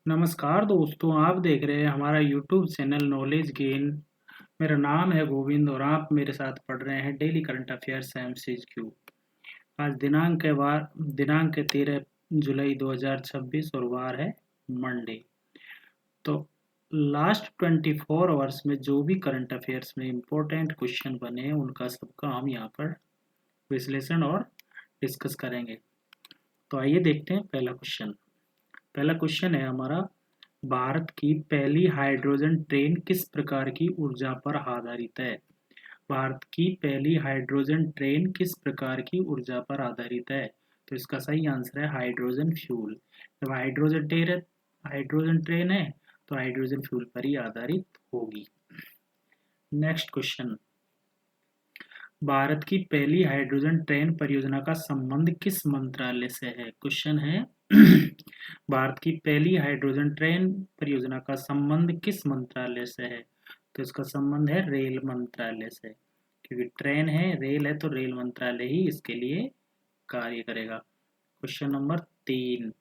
नमस्कार दोस्तों, आप देख रहे हैं हमारा यूट्यूब चैनल नॉलेज गेन। मेरा नाम है गोविंद और आप मेरे साथ पढ़ रहे हैं डेली करंट अफेयर्स MCQ। आज दिनांक है 13 जुलाई 2026 और वार है मंडे। तो लास्ट 24 आवर्स में जो भी करंट अफेयर्स में इम्पोर्टेंट क्वेश्चन बने हैं उनका सबका हम यहाँ पर विश्लेषण और डिस्कस करेंगे। तो आइए देखते हैं पहला क्वेश्चन है हमारा, भारत की पहली हाइड्रोजन ट्रेन किस प्रकार की ऊर्जा पर आधारित है? भारत की पहली हाइड्रोजन ट्रेन किस प्रकार की ऊर्जा पर आधारित है? तो इसका सही आंसर है हाइड्रोजन फ्यूल। जब हाइड्रोजन ट्रेन है तो हाइड्रोजन फ्यूल पर ही आधारित होगी। नेक्स्ट क्वेश्चन, भारत की पहली हाइड्रोजन ट्रेन परियोजना का संबंध किस मंत्रालय से है? क्वेश्चन है भारत की पहली हाइड्रोजन ट्रेन परियोजना का संबंध किस मंत्रालय से है? तो इसका संबंध है रेल मंत्रालय से, क्योंकि ट्रेन है, रेल है, तो रेल मंत्रालय ही इसके लिए कार्य करेगा। क्वेश्चन नंबर 3,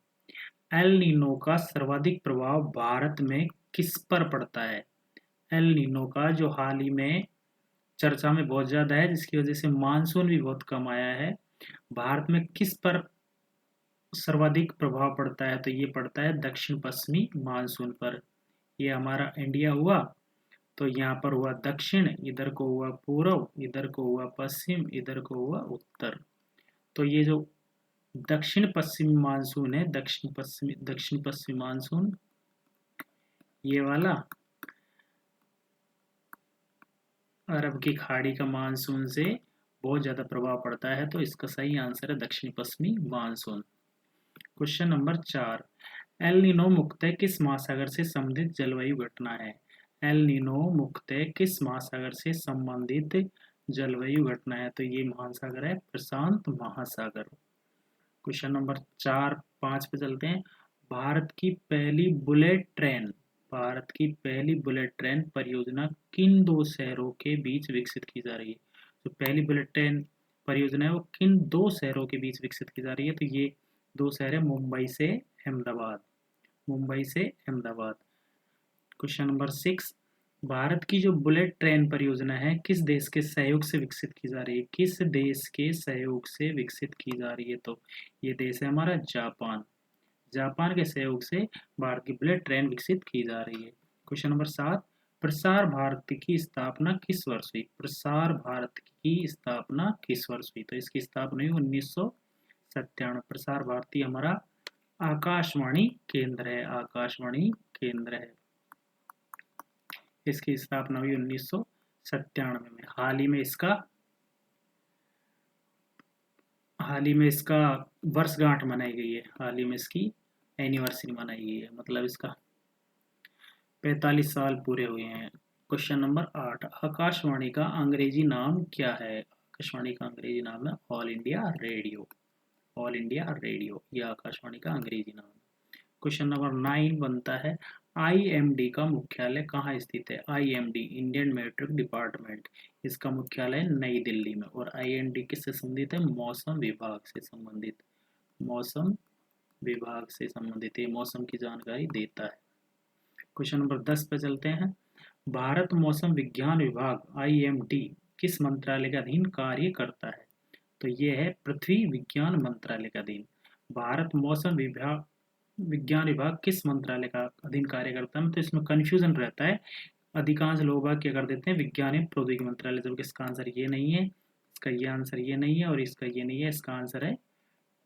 एल नीनो का सर्वाधिक प्रभाव भारत में किस पर पड़ता है? एल नीनो का जो हाल ही में चर्चा में बहुत ज्यादा है, जिसकी वजह से मानसून भी बहुत कम आया है, भारत में किस पर सर्वाधिक प्रभाव पड़ता है? तो ये पड़ता है दक्षिण पश्चिमी मानसून पर। ये हमारा इंडिया हुआ, तो यहाँ पर हुआ दक्षिण, इधर को हुआ पूर्व, इधर को हुआ पश्चिम, इधर को हुआ उत्तर। तो ये जो दक्षिण पश्चिमी मानसून है, दक्षिण पश्चिमी मानसून, ये वाला अरब की खाड़ी का मानसून से बहुत ज्यादा प्रभाव पड़ता है, तो इसका सही आंसर है दक्षिण पश्चिमी monsoon. Question number 4, El Nino मुख्यतः किस महासागर से संबंधित जलवायु घटना है? एल नीनो मुख्यतः किस महासागर से संबंधित जलवायु घटना है? तो ये महासागर है प्रशांत महासागर। क्वेश्चन नंबर 4-5 पे चलते हैं। भारत की पहली बुलेट ट्रेन परियोजना किन दो शहरों के बीच विकसित की जा रही है? तो पहली बुलेट ट्रेन परियोजना है वो किन दो शहरों के बीच विकसित की जा रही है? तो ये दो शहर है मुंबई से अहमदाबाद। क्वेश्चन नंबर 6, भारत की जो बुलेट ट्रेन परियोजना है किस देश के सहयोग से विकसित की जा रही है? किस देश के सहयोग से विकसित की जा रही है? तो ये देश है हमारा जापान। जापान के सहयोग से भारत की बुलेट ट्रेन विकसित की जा रही है। क्वेश्चन नंबर 7, प्रसार भारती की स्थापना किस वर्ष हुई? प्रसार भारती की स्थापना किस वर्ष हुई? तो इसकी स्थापना हुई 1997। प्रसार भारती हमारा आकाशवाणी केंद्र है। इसकी स्थापना हुई 1997 में। हाल ही में इसका वर्षगांठ मनाई गई है, हाल ही में इसकी एनिवर्सरी मनाई गई है, मतलब इसका 45 साल पूरे हुए हैं। क्वेश्चन नंबर 8, आकाशवाणी का अंग्रेजी नाम क्या है? आकाशवाणी का अंग्रेजी नाम है ऑल इंडिया रेडियो। ये आकाशवाणी का अंग्रेजी नाम है। क्वेश्चन नंबर 9 बनता है, आईएमडी का मुख्यालय कहाँ स्थित है? आईएमडी इंडियन मेट्रिक डिपार्टमेंट, इसका मुख्यालय नई दिल्ली में। और आईएमडी किससे संबंधित है? मौसम विभाग से संबंधित है, मौसम की जानकारी देता है। क्वेश्चन नंबर 10 पे चलते हैं। भारत मौसम विज्ञान विभाग IMD किस मंत्रालय के अधीन कार्य करता है? तो ये है पृथ्वी विज्ञान मंत्रालय के अधीन। भारत मौसम विज्ञान विभाग किस मंत्रालय का अधीन कार्य करता है? तो इसमें कंफ्यूजन रहता है, अधिकांश लोग क्या कर देते हैं विज्ञान एवं प्रौद्योगिकी मंत्रालय, जबकि इसका आंसर ये नहीं है, इसका ये आंसर ये नहीं है और इसका ये नहीं है, इसका आंसर है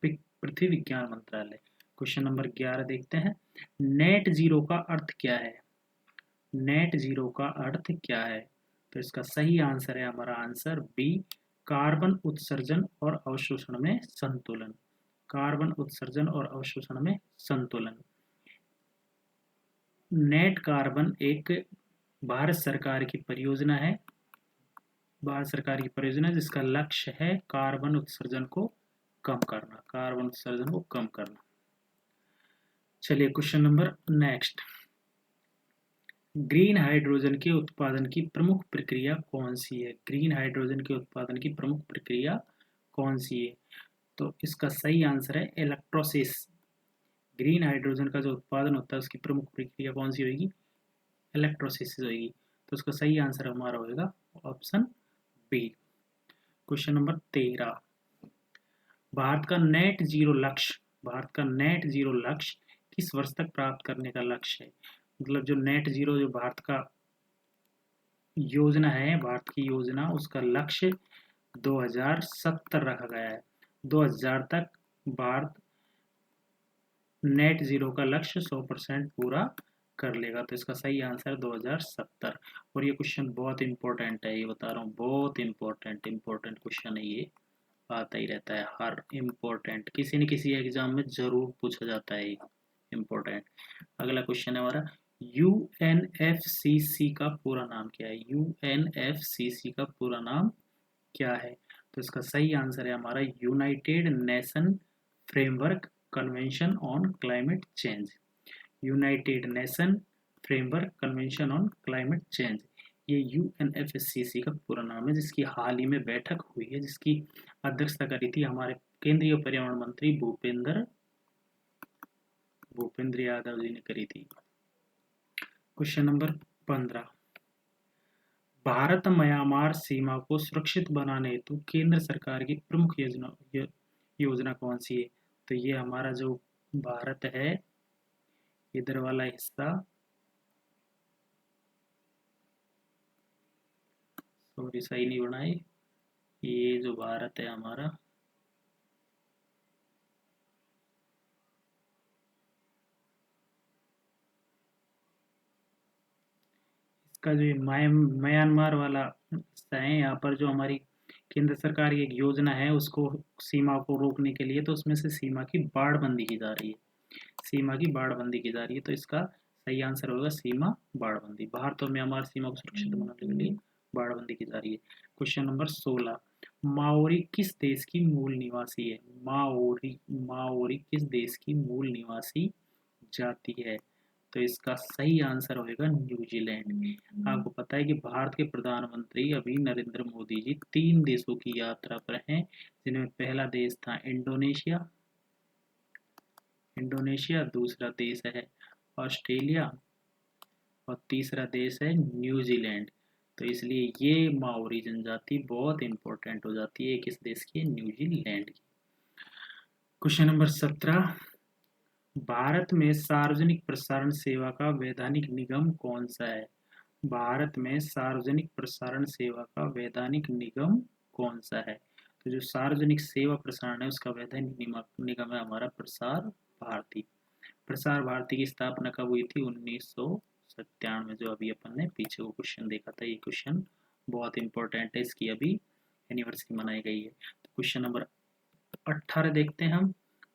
पृथ्वी विज्ञान मंत्रालय। क्वेश्चन नंबर 11 देखते हैं, नेट जीरो का अर्थ क्या है? नेट जीरो का अर्थ क्या है? तो इसका सही आंसर है हमारा आंसर बी, कार्बन उत्सर्जन और अवशोषण में संतुलन। कार्बन उत्सर्जन और अवशोषण में संतुलन। नेट कार्बन एक भारत सरकार की परियोजना है, जिसका लक्ष्य है कार्बन उत्सर्जन को कम करना। चलिए question number next, green hydrogen के उत्पादन की प्रमुख प्रक्रिया कौन सी है? ग्रीन हाइड्रोजन के उत्पादन की प्रमुख प्रक्रिया कौन सी है? तो इसका सही आंसर है इलेक्ट्रोसिस। ग्रीन हाइड्रोजन का जो उत्पादन होता है उसकी प्रमुख प्रक्रिया कौन सी होगी? इलेक्ट्रोलिसिस होगी। तो उसका सही आंसर हमारा होगा option B. Question number 13, Bharat का नेट जीरो लक्ष्य किस वर्ष तक प्राप्त करने का लक्ष्य है? मतलब जो नेट जीरो जो भारत का योजना है, भारत की योजना, उसका लक्ष्य 2070 रखा गया है। 2000 तक भारत नेट जीरो का लक्ष्य 100% पूरा कर लेगा। तो इसका सही आंसर 2070। और ये क्वेश्चन बहुत इंपॉर्टेंट है, ये बता रहा हूँ, बहुत इंपॉर्टेंट क्वेश्चन है ये, आता ही रहता है हर इम्पोर्टेंट, किसी न किसी एग्जाम में जरूर पूछा जाता है इम्पोर्टेंट। अगला क्वेश्चन है हमारा, यूएनएफसीसी का पूरा नाम क्या है? यूएनएफसीसी का पूरा नाम क्या है? तो इसका सही आंसर है हमारा United nation framework convention on climate change. United nation framework convention on climate change, ये यूएनएफसीसी का पूरा नाम है, जिसकी हाल ही में बैठक हुई है, जिसकी अध्यक्षता करी थी हमारे केंद्रीय पर्यावरण मंत्री भूपेंद्र यादव जी ने करी थी। क्वेश्चन नंबर 15, भारत म्यांमार सीमा को सुरक्षित बनाने हेतु केंद्र सरकार की प्रमुख योजना कौन सी है? तो ये हमारा जो भारत है, इधर वाला हिस्सा, सॉरी सही नहीं बनाई, ये जो भारत है हमारा, इसका जो म्यांमार वाला हिस्सा है, यहाँ पर जो हमारी केंद्र सरकार की एक योजना है उसको, सीमा को रोकने के लिए, तो उसमें से सीमा की बाड़बंदी की जा रही है, सीमा की बाड़बंदी की जा रही है। तो इसका सही आंसर होगा सीमा बाड़बंदी। भारत और म्यांमार सीमा को सुरक्षित बनाने के लिए बाड़बंदी की जा रही है। क्वेश्चन नंबर 16, माओरी किस देश की मूल निवासी है? माओरी माओरी किस देश की मूल निवासी जाति है? तो इसका सही आंसर होगा न्यूजीलैंड। आपको पता है कि भारत के प्रधानमंत्री अभी नरेंद्र मोदी जी 3 देशों की यात्रा पर हैं, जिनमें पहला देश था इंडोनेशिया, दूसरा देश है ऑस्ट्रेलिया और तीसरा देश है न्यूजीलैंड। तो इसलिए ये माओरी जनजाति बहुत इंपॉर्टेंट हो जाती है, किस देश की? न्यूजीलैंड की। क्वेश्चन नंबर 17, भारत में सार्वजनिक प्रसारण सेवा का वैधानिक निगम कौन सा है? भारत में सार्वजनिक प्रसारण सेवा का वैधानिक निगम कौन सा है? तो जो सार्वजनिक सेवा प्रसारण है उसका वैधानिक निगम है हमारा प्रसार भारती। प्रसार भारती की स्थापना कब हुई थी? 1997, जो अभी अपन ने पीछे वो क्वेश्चन देखा था। ये क्वेश्चन बहुत इंपॉर्टेंट है, इसकी अभी एनिवर्सरी मनाई गई है। तो क्वेश्चन नंबर 18 देखते हैं हम,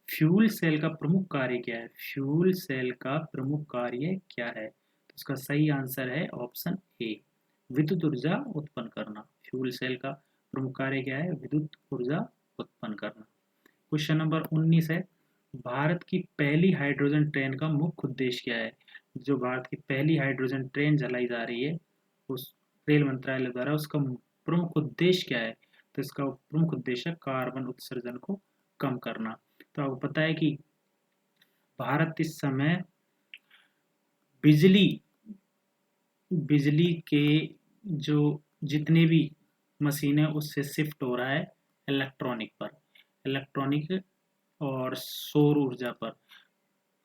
फ्यूल सेल का प्रमुख कार्य क्या है? फ्यूल सेल का प्रमुख कार्य क्या है? तो इसका सही आंसर है ऑप्शन ए, विद्युत ऊर्जा उत्पन्न करना। फ्यूल सेल का प्रमुख कार्य क्या है? विद्युत ऊर्जा उत्पन्न करना। क्वेश्चन नंबर 19 है, भारत की पहली हाइड्रोजन ट्रेन का मुख्य उद्देश्य क्या है? जो भारत की पहली हाइड्रोजन ट्रेन चलाई जा रही है उस रेल मंत्रालय द्वारा, उसका प्रमुख उद्देश्य क्या है? तो इसका प्रमुख उद्देश्य कार्बन उत्सर्जन को कम करना। तो आपको पता है कि भारत इस समय बिजली बिजली के जो जितने भी मशीन है उससे शिफ्ट हो रहा है इलेक्ट्रॉनिक और सौर ऊर्जा पर,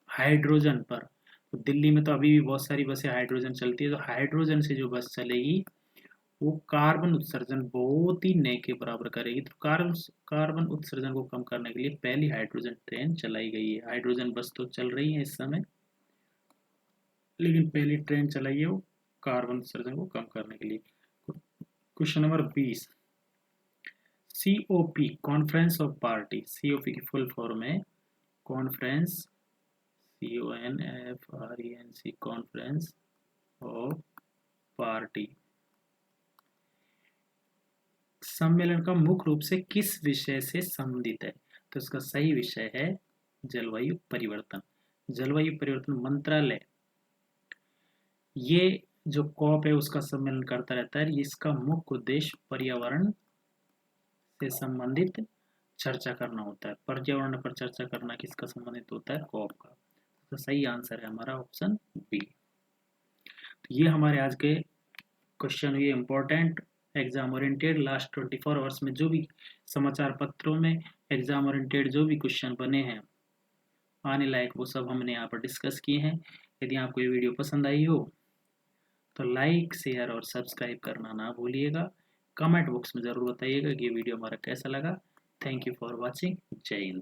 हाइड्रोजन पर। तो दिल्ली में तो अभी भी बहुत सारी बसें हाइड्रोजन चलती है, तो हाइड्रोजन से जो बस चलेगी वो कार्बन उत्सर्जन बहुत ही न के बराबर करेगी। तो कार्बन उत्सर्जन को कम करने के लिए पहली हाइड्रोजन ट्रेन चलाई गई है। हाइड्रोजन बस तो चल रही है इस समय, लेकिन पहली ट्रेन चलाई है वो कार्बन उत्सर्जन को कम करने के लिए। Question number 20, COP conference of party, COP की फुल फॉर्म है conference, CONFRENC, conference of party, सम्मेलन का मुख्य रूप से किस विषय से संबंधित है? तो इसका सही विषय है जलवायु परिवर्तन। जलवायु परिवर्तन मंत्रालय ये जो कॉप है उसका सम्मेलन करता रहता है। इसका मुख्य उद्देश्य पर्यावरण से संबंधित चर्चा करना होता है। पर्यावरण पर चर्चा करना किसका संबंधित होता है? कॉप का। तो सही आंसर है हमारा ऑप्शन बी। तो ये हमारे आज के क्वेश्चन हुए important exam oriented. Last 24 hours में जो भी समाचार पत्रों में एग्जाम ओरिएंटेड जो भी क्वेश्चन बने हैं आने लायक, वो सब हमने यहाँ पर डिस्कस किए हैं। यदि आपको ये वीडियो पसंद आई हो तो लाइक, शेयर और सब्सक्राइब करना ना भूलिएगा। कमेंट बॉक्स में ज़रूर बताइएगा कि ये वीडियो हमारा कैसा लगा। Thank you for watching. जय हिंद।